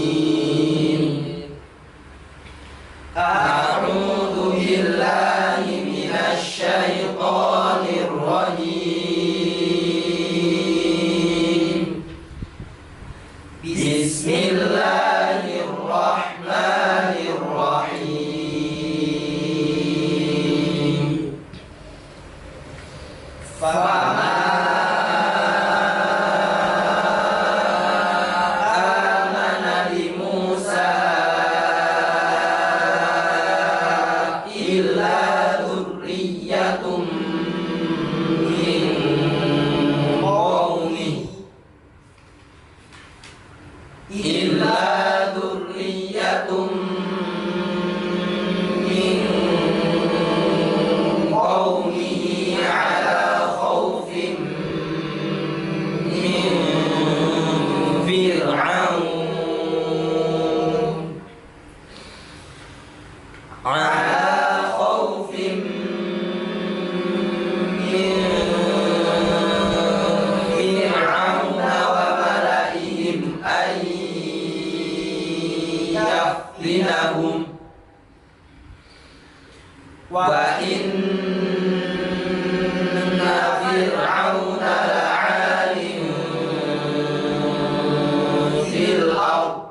العالمين أعوذ بالله من الشيطان الرجيم بسم الله الرحمن الرحيم فما آمن لموسى إلا ذرية من قومه على خوف من فرعون وملئهم أن يفتنهم وإن فرعون لعال في الأرض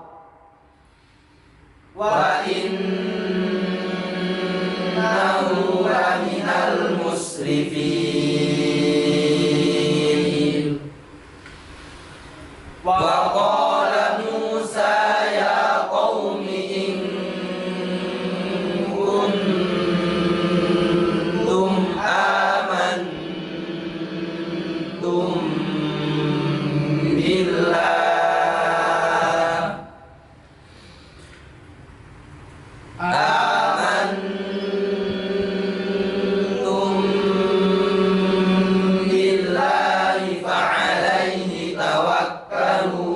وإنه لمن المسرفين وقال موسى يا قوم إن كنتم آمنتم بالله فعليه توكلوا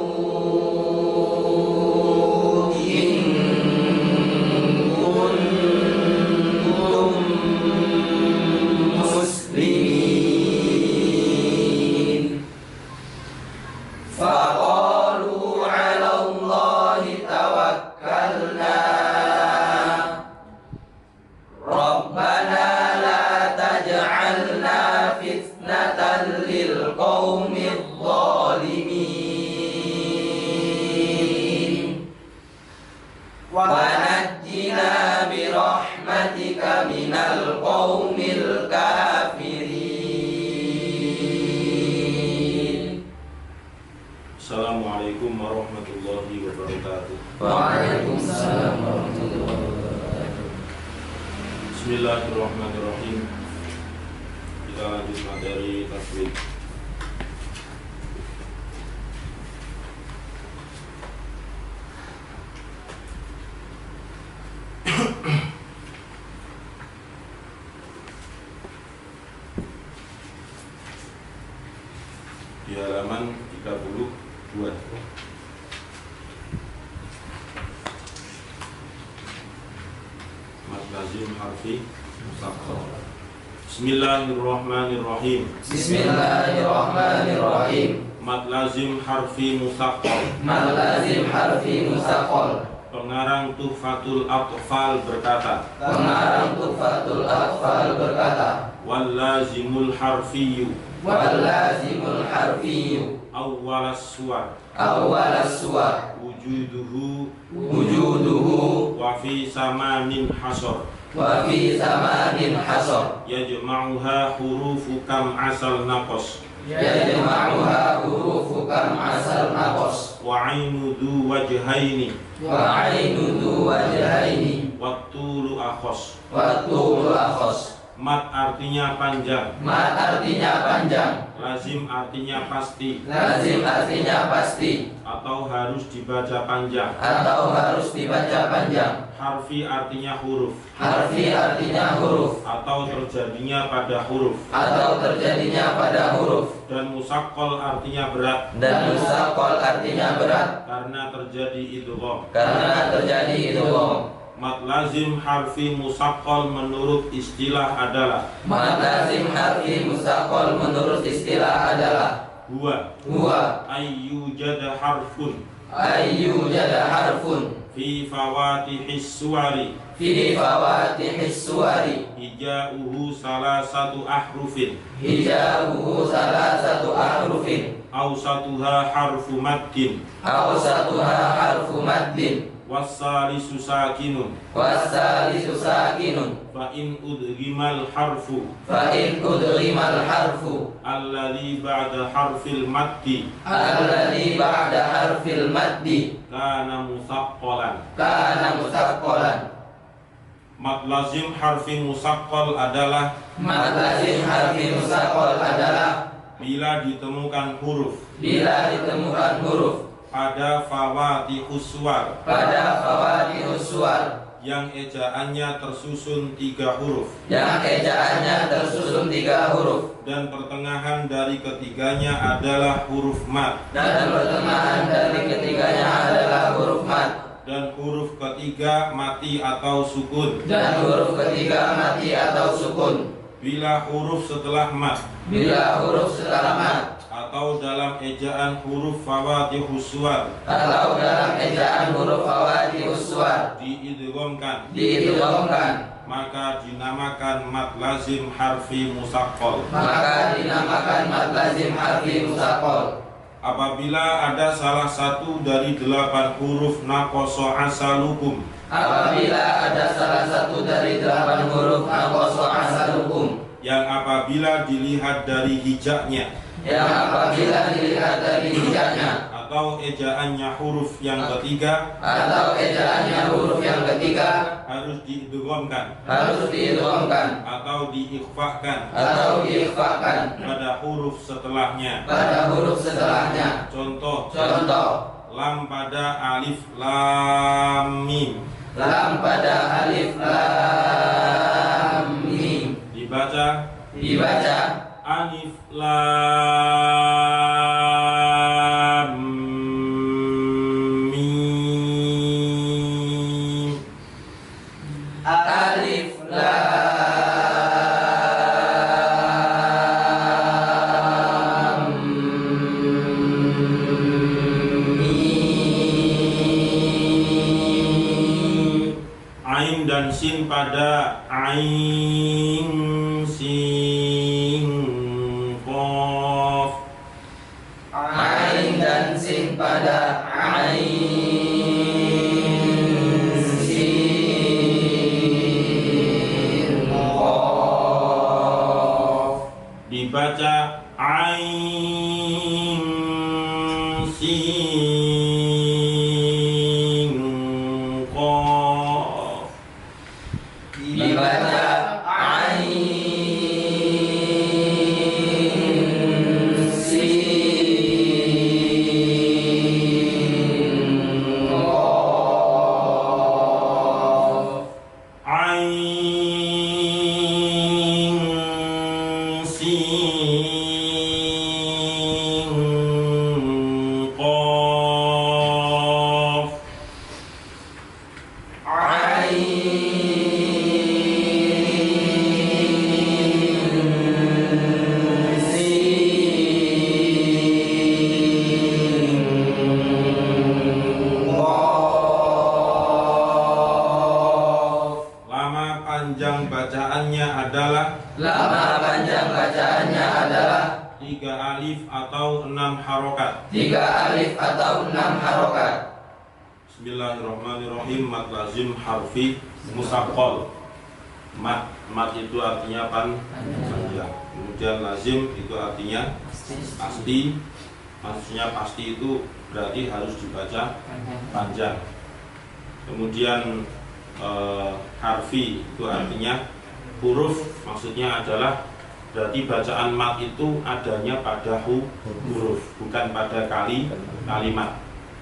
إن كنتم مسلمين فقالوا على الله توكلنا ربنا لا تجعلنا فتنة للقوم الظالمين ونجنا برحمتك من القوم الكافرين. Assalamualaikum warahmatullahi wabarakatuh. Waalaikumsalam warahmatullahi wabarakatuh. Bismillahirrahmanirrahim. Kita lanjut materi tajwid. Di halaman 32. Mad lazim harfi musaqqal. Bismillahirrahmanirrahim. Bismillahirrahmanirrahim. Mad lazim harfi musaqqal. Mad lazim harfi musaqqal. Pengarang Tuhfatul Atfal berkata, Pengarang Tuhfatul Atfal berkata, wal lazimul harfiyyu wal lazimul harfiyyu awwalas suwar awwalas suwar wujuduhu wa fi samanin hasor wa fi zamanin hasar yajma'uha hurufu kam asal naqas yajma'uha hurufu kam asal naqas wa ainu du wajhaini wa ainu du wajhaini wa tulu akhos. wa tulu akhos. Mat artinya panjang, Mat artinya panjang, lazim artinya pasti lazim artinya pasti, atau harus dibaca panjang, atau harus dibaca panjang, harfi artinya huruf harfi artinya huruf, atau terjadinya pada huruf, atau terjadinya pada huruf, dan musaqqal artinya berat dan musaqqal artinya berat karena terjadi idgham. karena terjadi idgham. Mat lazim harfi musaqqal menurut istilah adalah Mad lazim harfi musaqqal menurut istilah adalah huwa ayyujada harfun ayyujada harfun fi fawatihis suwari fi fawatihis suwari hijauhu salasatu ahrufin hijabuhu salasatu ahrufin awsatuha harfu maddin awsatuha harfu maddin wassalisu sakinun wassalisu sakinun fa in udghimal harfu fa in udghimal harfu alladhi ba'da harfil maddi alladhi ba'da harfil maddi kana musaqqalan. kana musaqqalan. Mad lazim harfi musaqqal adalah Mad lazim harfi musaqqal adalah bila ditemukan huruf bila ditemukan huruf pada fawatihus suwar pada fawatihus suwar yang ejaannya tersusun 3 huruf yang ejaannya tersusun 3 huruf dan pertengahan dari ketiganya adalah huruf mad dan pertengahan dari ketiganya adalah huruf mad dan huruf ketiga mati atau sukun. dan huruf ketiga mati atau sukun. Bila huruf setelah mad Bila huruf setelah mad atau dalam ejaan huruf fawatihus suwar atau dalam ejaan huruf fawatihus suwar diidghamkan maka dinamakan mad lazim harfi musaqqal. maka dinamakan mad lazim harfi musaqqal. Apabila ada salah satu dari 8 huruf naqasa asalukum Apabila ada salah satu dari 8 huruf naqasa asalukum yang apabila dilihat dari hijaknya yang apabila dilihat dari hijaknya atau ejaannya huruf yang ketiga atau ejaannya huruf yang ketiga harus diidghamkan atau diikhfakan pada huruf setelahnya. Contoh lam pada alif lam mim. Lam pada alif lam mim. Dibaca alif lam mim. Alif lam mim. Ain dan sin pada ain sin qaf. Ain dan sin pada ain sin qaf. Dibaca ain sin qaf. Dibaca ain sin qaf. Ain sin qaf. Lama panjang bacaannya adalah Lama panjang bacaannya adalah 3 alif atau 6 harokat. 3 alif atau 6 harokat. Bismillahirrahmanirrahim. Mad lazim harfi musaqqal. Mad itu artinya panjang. Kemudian lazim itu artinya pasti. Maksudnya pasti itu berarti harus dibaca panjang. Kemudian harfi itu artinya huruf, maksudnya adalah berarti bacaan mad itu adanya pada huruf, bukan pada kalimat.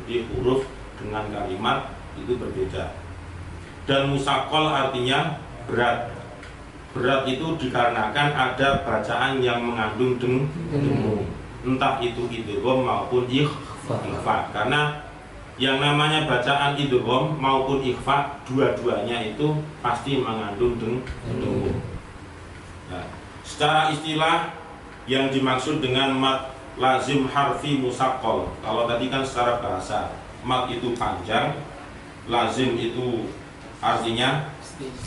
Jadi huruf dengan kalimat itu berbeda. Dan musaqqal artinya berat. Berat itu dikarenakan ada bacaan yang mengandung dengung, entah itu idgham maupun ikhfa. Karena yang namanya bacaan idgham maupun ikhfa, dua-duanya itu pasti mengandung dengung. Nah, secara istilah yang dimaksud dengan mad lazim harfi musaqqal. Kalau tadi kan secara bahasa, mat itu panjang, lazim itu artinya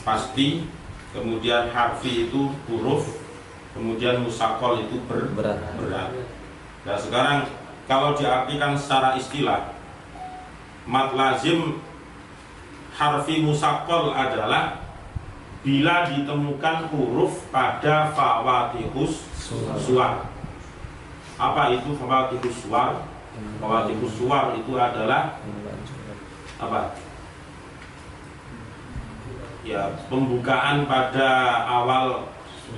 pasti, kemudian harfi itu huruf, kemudian musaqqal itu berat. Nah sekarang kalau diartikan secara istilah, mat lazim harfi musaqqal adalah bila ditemukan huruf pada fawatihus suwar. Apa itu fawatihus suwar? Fawatihus suwar itu adalah apa? Ya, pembukaan pada awal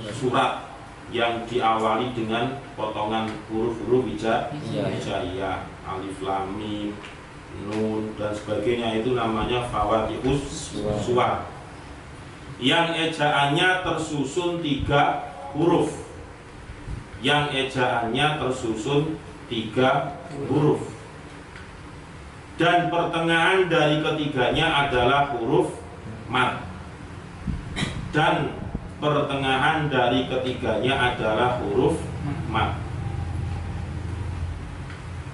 surat yang diawali dengan potongan huruf-huruf hijaiyah, alif lam mim, nun dan sebagainya, itu namanya fawatihus suwar. Yang ejaannya tersusun 3 huruf. Yang ejaannya tersusun 3 huruf. Dan pertengahan dari ketiganya adalah huruf mat. Dan pertengahan dari ketiganya adalah huruf mat.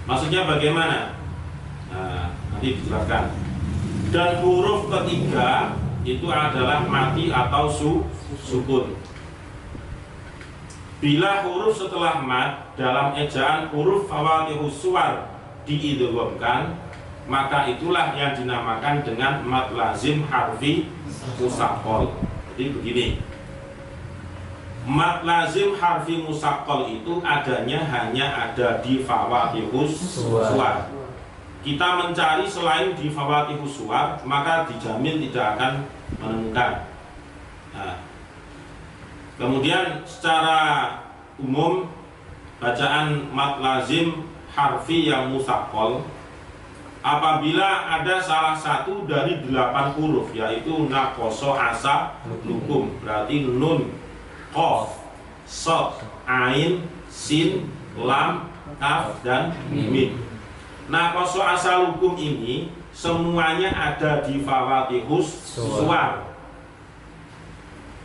Maksudnya bagaimana? Nah, nanti dijelaskan. Dan huruf ketiga itu adalah mati atau sukun. Bila huruf setelah mat dalam ejaan huruf fawatihus suwar diidghamkan, maka itulah yang dinamakan dengan mat lazim harfi musaqqal. Jadi begini, mat lazim harfi musaqqal itu adanya hanya ada di fawatihus suwar. Kita mencari selain di fawatihus suwar, maka dijamin tidak akan menemukan. Nah, kemudian secara umum bacaan mat lazim harfi yang musaqqal apabila ada salah satu dari 8 huruf, yaitu naqoso asa lukum, berarti nun, qaf, shad, ain, sin, lam, kaf dan mim. Naqoso asa lukum ini semuanya ada di fawatihus suwar.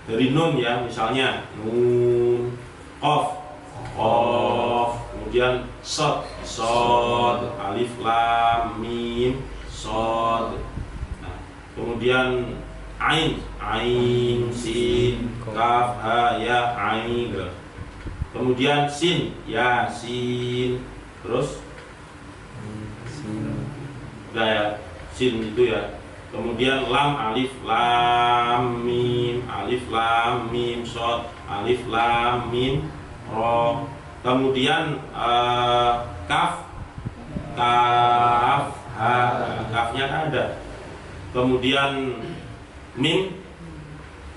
Dari nun ya, misalnya nun, qaf, qaf, kemudian shad, shad, alif lam mim, shad. Nah, kemudian ain, ain, sin, kaf, ha, ya, ain. Kemudian sin, ya, sin. Terus udah ya, sin itu ya. Kemudian lam, alif lam mim, alif lam mim, shad, alif lam mim, ro. Kemudian kaf, kaf, ha, kafnya kan ada. Kemudian mim,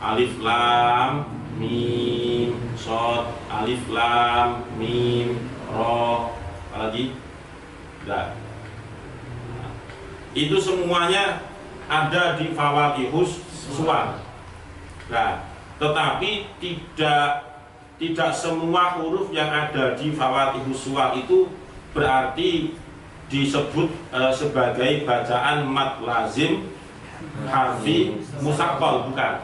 alif lam mim, shad, alif lam mim, ro. Apa lagi? Udah. Itu semuanya ada di fawatihus suwar. Nah, tetapi tidak semua huruf yang ada di fawatihus suwar itu berarti disebut sebagai bacaan mat lazim harfi musaqqal, bukan.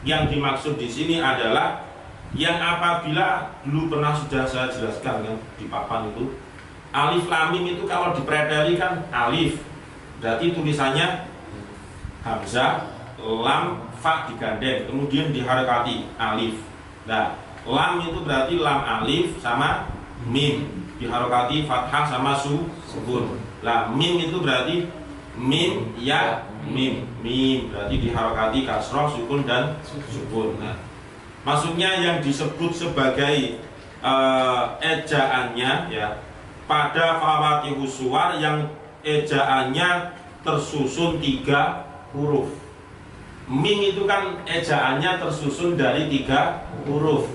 Yang dimaksud di sini adalah yang apabila dulu pernah sudah saya jelaskan kan di papan itu, alif lam mim itu kalau dipreteli kan alif, berarti tulisannya hamzah, lam, fa digandeng, kemudian diharakati alif. Nah, lam itu berarti lam alif sama mim, diharakati fathah sama sukun. Lah mim itu berarti mim ya mim, mim berarti diharakati kasroh, sukun dan sukun. Nah, maksudnya yang disebut sebagai ejaannya ya pada fawatihus suwar yang ejaannya tersusun 3 huruf. Mim itu kan ejaannya tersusun dari 3 huruf.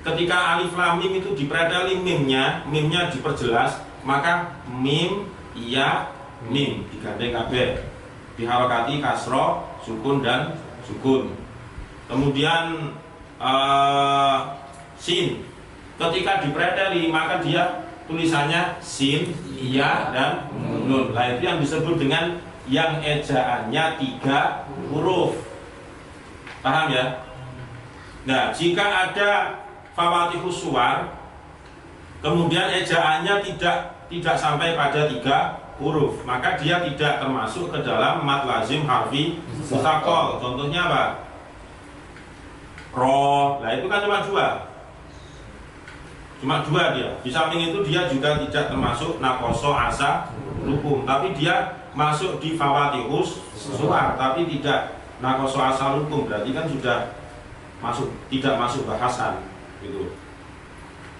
Ketika alif lam mim itu dipreteli mimnya diperjelas, maka mim ya mim digandeng kabeh, diharakati kasroh, sukun dan sukun. Kemudian sin ketika dipreteli maka dia tulisannya sin, iya dan nun. Nah, itu yang disebut dengan yang ejaannya 3 huruf. Paham ya? Nah, jika ada fawatihus suwar kemudian ejaannya tidak sampai pada 3 huruf, maka dia tidak termasuk ke dalam mad lazim harfi mustaqol. Contohnya apa? Ro, nah itu kan cuma dua dia. Di samping itu dia juga tidak termasuk nakoso asa lukum, tapi dia masuk di fawatihus suwar, tapi tidak nakoso asa lukum, berarti kan sudah tidak masuk bahasan gitu.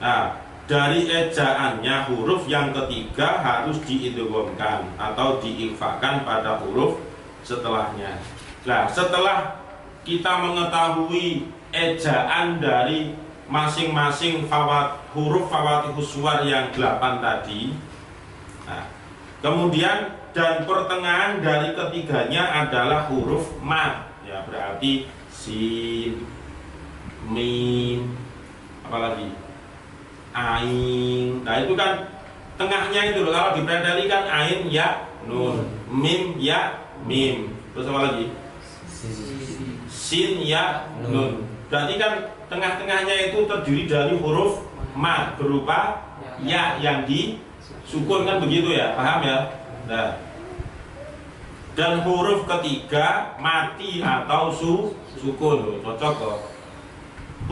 Nah, dari ejaannya huruf yang ketiga harus diidghamkan atau diikhfakan pada huruf setelahnya. Nah, setelah kita mengetahui ejaan dari masing-masing huruf fawatihus suwar yang 8 tadi, nah, kemudian dan pertengahan dari ketiganya adalah huruf mad, ya berarti sin, mim, apalagi ain. Nah itu kan tengahnya itu loh, kalau dipredeli kan ain ya nun, mim ya mim, terus apa lagi? Sin ya nun. Berarti kan tengah-tengahnya itu terdiri dari huruf mad berupa ya yang disukun, kan begitu ya, paham ya? Nah, dan huruf ketiga mati atau sukun, cocok kok.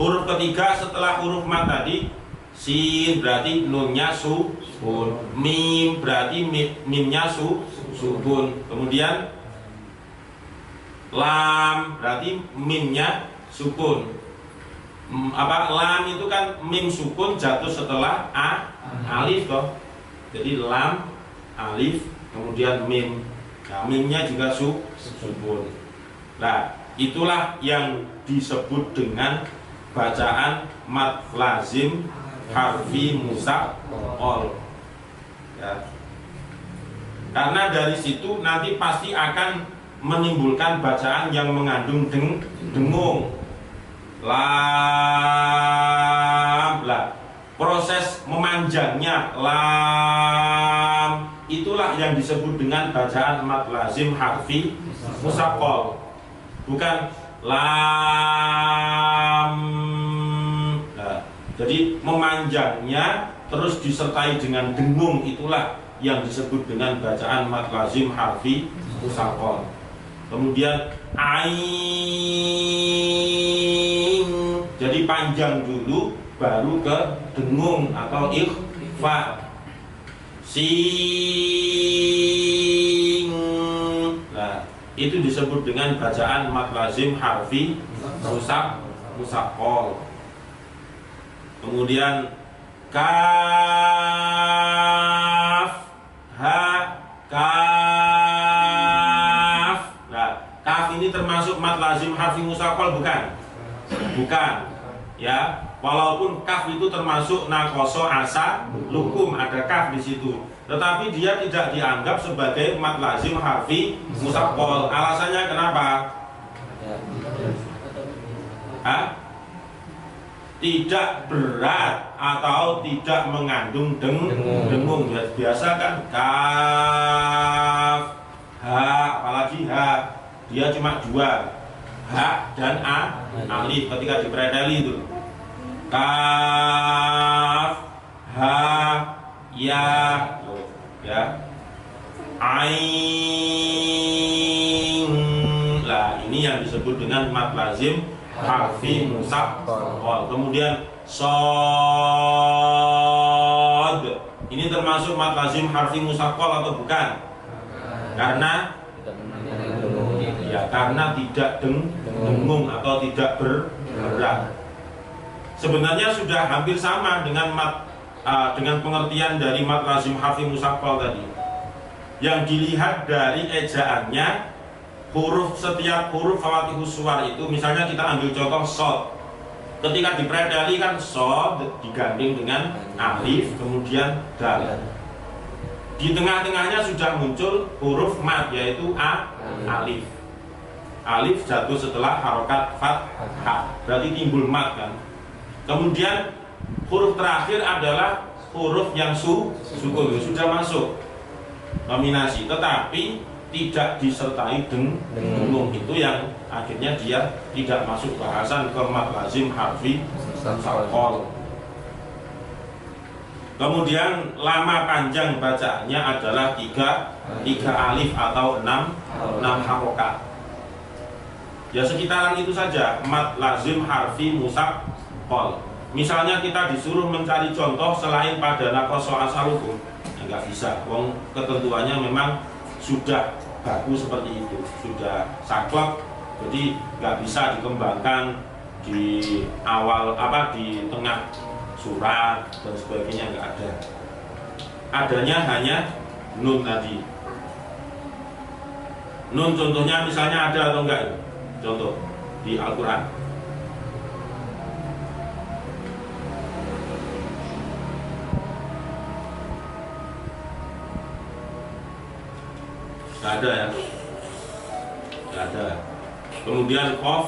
Huruf ketiga setelah huruf mad tadi, sin berarti nunnya sukun, mim berarti mimnya sukun, kemudian lam berarti mimnya sukun. Lam itu kan mim sukun jatuh setelah alif toh. Jadi lam, alif, kemudian mim. Nah, mimnya juga sukun. Nah, itulah yang disebut dengan bacaan mad lazim harfi mustaqol. Ya. Karena dari situ nanti pasti akan menimbulkan bacaan yang mengandung dengung. Lam, lah. Proses memanjangnya lam itulah yang disebut dengan bacaan mad lazim harfi mustaqol. Bukan lam. Nah, jadi memanjangnya terus disertai dengan dengung, itulah yang disebut dengan bacaan mad lazim harfi mustaqol. Kemudian ain, jadi panjang dulu baru ke dengung atau ikhfa. Sing, nah itu disebut dengan bacaan mad lazim harfi mustaqol. Kemudian kaf, ha, kaf. Nah, kaf ini termasuk mad lazim harfi mustaqol bukan? Bukan, ya. Walaupun kaf itu termasuk nakoso asa lukum, ada kaf di situ, tetapi dia tidak dianggap sebagai mad lazim harfi mustaqol. Alasannya kenapa? Tidak berat atau tidak mengandung dengung. Biasa kan kaf, ha, apalagi ha, dia cuma 2, ha dan alif ketika dipredeli itu. Kaf, ha, ya, ain. Lah ini yang disebut dengan mad lazim harfi mustaqol. Kemudian sod, ini termasuk mad lazim harfi mustaqol atau bukan? Karena tidak dengung atau tidak berat. Sebenarnya sudah hampir sama dengan dengan pengertian dari mad lazim harfi mustaqol tadi. Yang dilihat dari ejaannya, setiap huruf fawatihus suwar itu, misalnya kita ambil contoh sod. Ketika dipredeli kan sod diganding dengan alif kemudian dal. Di tengah-tengahnya sudah muncul huruf mad yaitu alif. Alif jatuh setelah harokat fathah, berarti timbul mad kan. Kemudian huruf terakhir adalah huruf yang sukun, sudah masuk nominasi, tetapi tidak disertai dengung. Itu yang akhirnya dia tidak masuk bahasan ke mad lazim harfi mustaqol. Kemudian lama panjang bacaannya adalah tiga alif atau enam harokat. Ya sekitaran itu saja, mad lazim harfi musaqqal. Misalnya kita disuruh mencari contoh selain pada naqasa asalukum, ya nggak bisa. Wong ketentuannya memang sudah baku seperti itu, sudah saklek, jadi nggak bisa dikembangkan di awal di tengah surat dan sebagainya, nggak ada. Adanya hanya nun tadi. Nun contohnya misalnya ada atau enggak? Contoh di Al-Quran. Nggak ada ya? Nggak ada. Kemudian qaf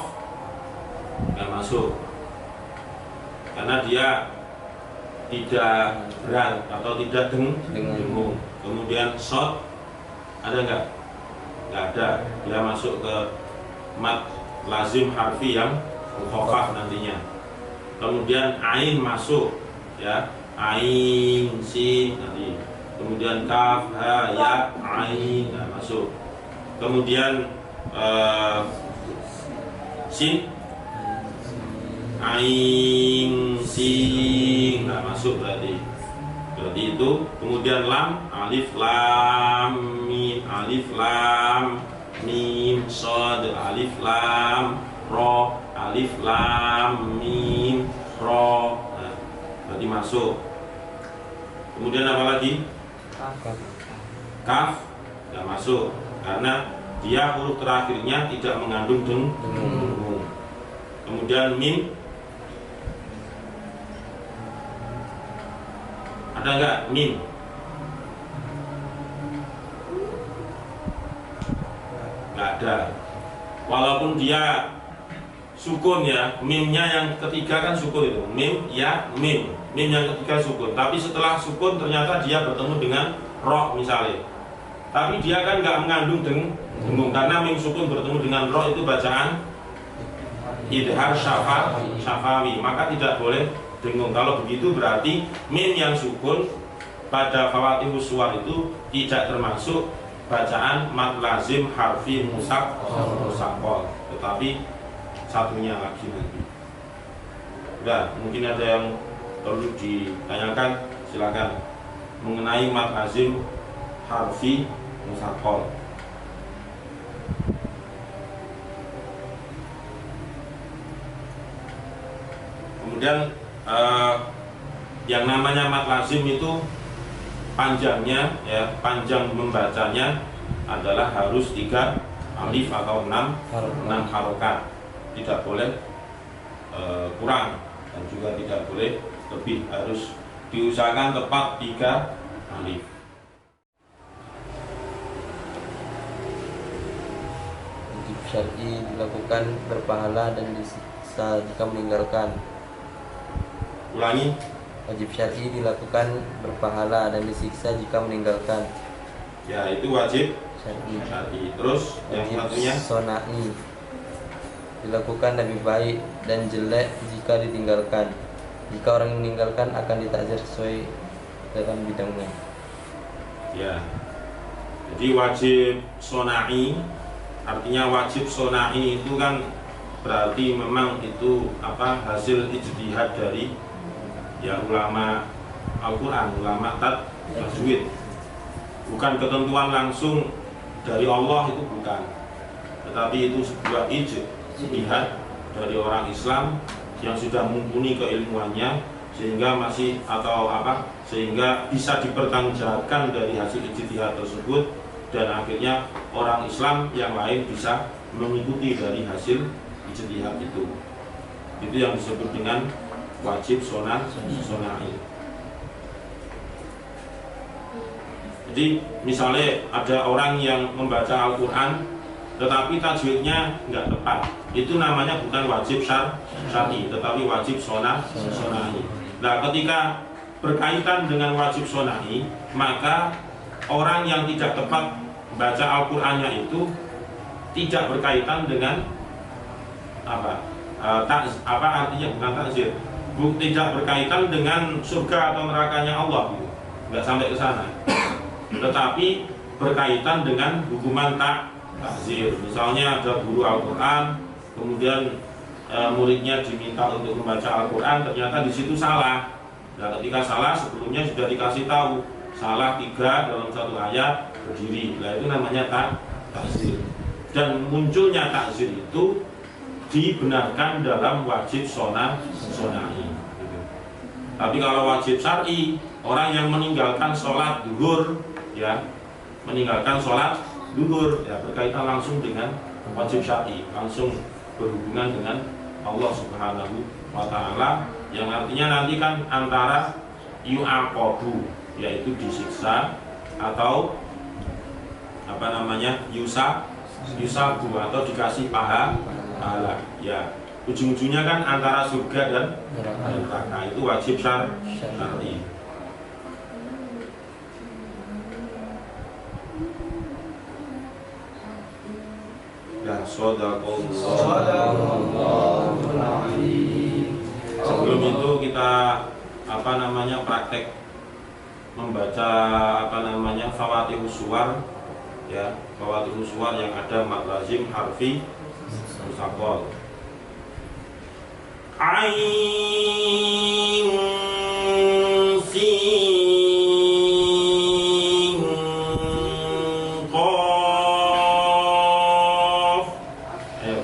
nggak masuk karena dia tidak berat atau tidak dengung. Kemudian shot ada nggak? Nggak ada. Dia masuk ke mad lazim harfi yang mukhafaf nantinya. Kemudian ain masuk, ya, ain sin nanti. Kemudian kaf ha ya ain masuk. Kemudian sin ain sin masuk berarti itu. Kemudian lam alif lam mim shad alif lam ro alif lam mim ro, berarti masuk. Kemudian apa lagi? Kaf nggak masuk karena dia huruf terakhirnya tidak mengandung dengung. Kemudian mim ada nggak? Mim nggak ada, walaupun dia sukun ya, mimnya yang ketiga kan sukun itu, mim ya mim yang ketiga sukun, tapi setelah sukun ternyata dia bertemu dengan ro misalnya, tapi dia kan nggak mengandung dengung karena mim sukun bertemu dengan ro itu bacaan idhar syafawi, maka tidak boleh dengung. Kalau begitu berarti mim yang sukun pada fawatihus suwar itu tidak termasuk bacaan mad lazim harfi musaqqal, tetapi satunya lagi nanti. Udah, mungkin ada yang perlu ditanyakan, silakan mengenai mad lazim harfi musaqqal. Kemudian yang namanya mad lazim itu panjangnya, ya, panjang membacanya adalah harus 3 alif atau 6 harokat, tidak boleh kurang dan juga tidak boleh lebih, harus diusahakan tepat 3 alif. Wajib syar'i dilakukan berpahala dan disiksa jika meninggalkan. Ulangi. Wajib syar'i dilakukan berpahala dan disiksa jika meninggalkan. Ya, itu wajib syar'i. Terus yang satunya sonai dilakukan lebih baik dan jelek jika ditinggalkan. Jika orang yang meninggalkan akan ditakzir sesuai dalam bidangnya. Ya. Jadi wajib sonai, artinya wajib sonai itu kan berarti memang itu hasil ijtihad dari ya ulama Al-Quran, ulama tajwid, bukan ketentuan langsung dari Allah, itu bukan, tetapi itu sebuah ijtihad dari orang Islam yang sudah mumpuni keilmuannya sehingga sehingga bisa dipertanggungjawabkan dari hasil ijtihad tersebut, dan akhirnya orang Islam yang lain bisa mengikuti dari hasil ijtihad itu yang disebut dengan wajib sonai. Jadi misalnya ada orang yang membaca Al-Quran tetapi tajwidnya nggak tepat, itu namanya bukan wajib syar'i tetapi wajib sonai. Nah, ketika berkaitan dengan wajib sonai, maka orang yang tidak tepat baca Al-Qurannya itu tidak berkaitan dengan artinya bukan takzir, tidak berkaitan dengan surga atau nerakanya Allah gitu. Nggak sampai ke sana. Tetapi berkaitan dengan hukuman takzir. Misalnya ada guru Al-Qur'an, kemudian muridnya diminta untuk membaca Al-Qur'an, ternyata di situ salah. Nah, ketika salah sebelumnya sudah dikasih tahu salah 3 dalam satu ayat berdiri. Nah, itu namanya takzir. Dan munculnya takzir itu dibenarkan dalam wajib sonai. Tapi kalau wajib syar'i, orang yang meninggalkan sholat duhur, ya, meninggalkan sholat duhur, ya, berkaitan langsung dengan wajib syar'i, langsung berhubungan dengan Allah Subhanahu wa Ta'ala, yang artinya nanti kan antara yu'aqabu, yaitu disiksa, atau apa namanya, yusabu, atau dikasih pahala, ya. Ujung-ujungnya kan antara surga dan neraka. Itu wajib syar'i. Ya, sebelum itu kita praktek membaca Fawatihus Suwar, ya, Fawatihus Suwar yang ada mad lazim, harfi, musaqal. Ain sin qaf. Ayo.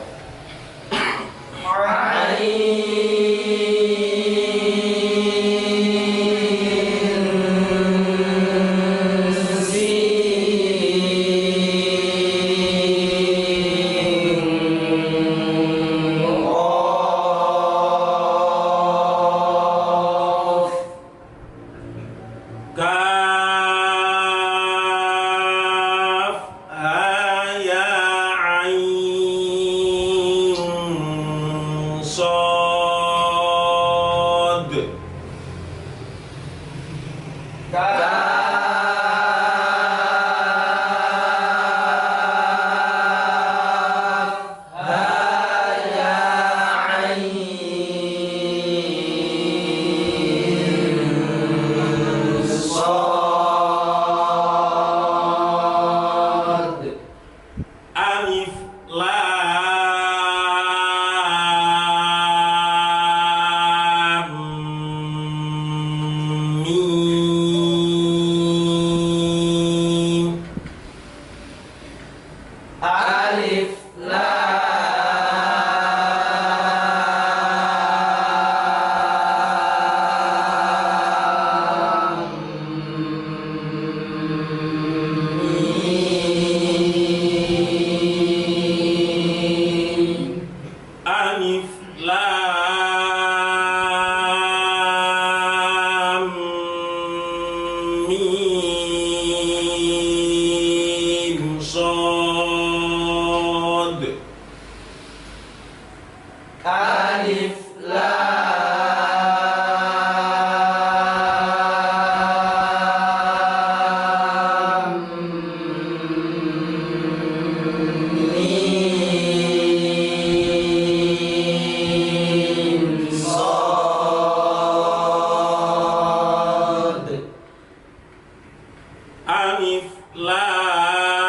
Alif Lam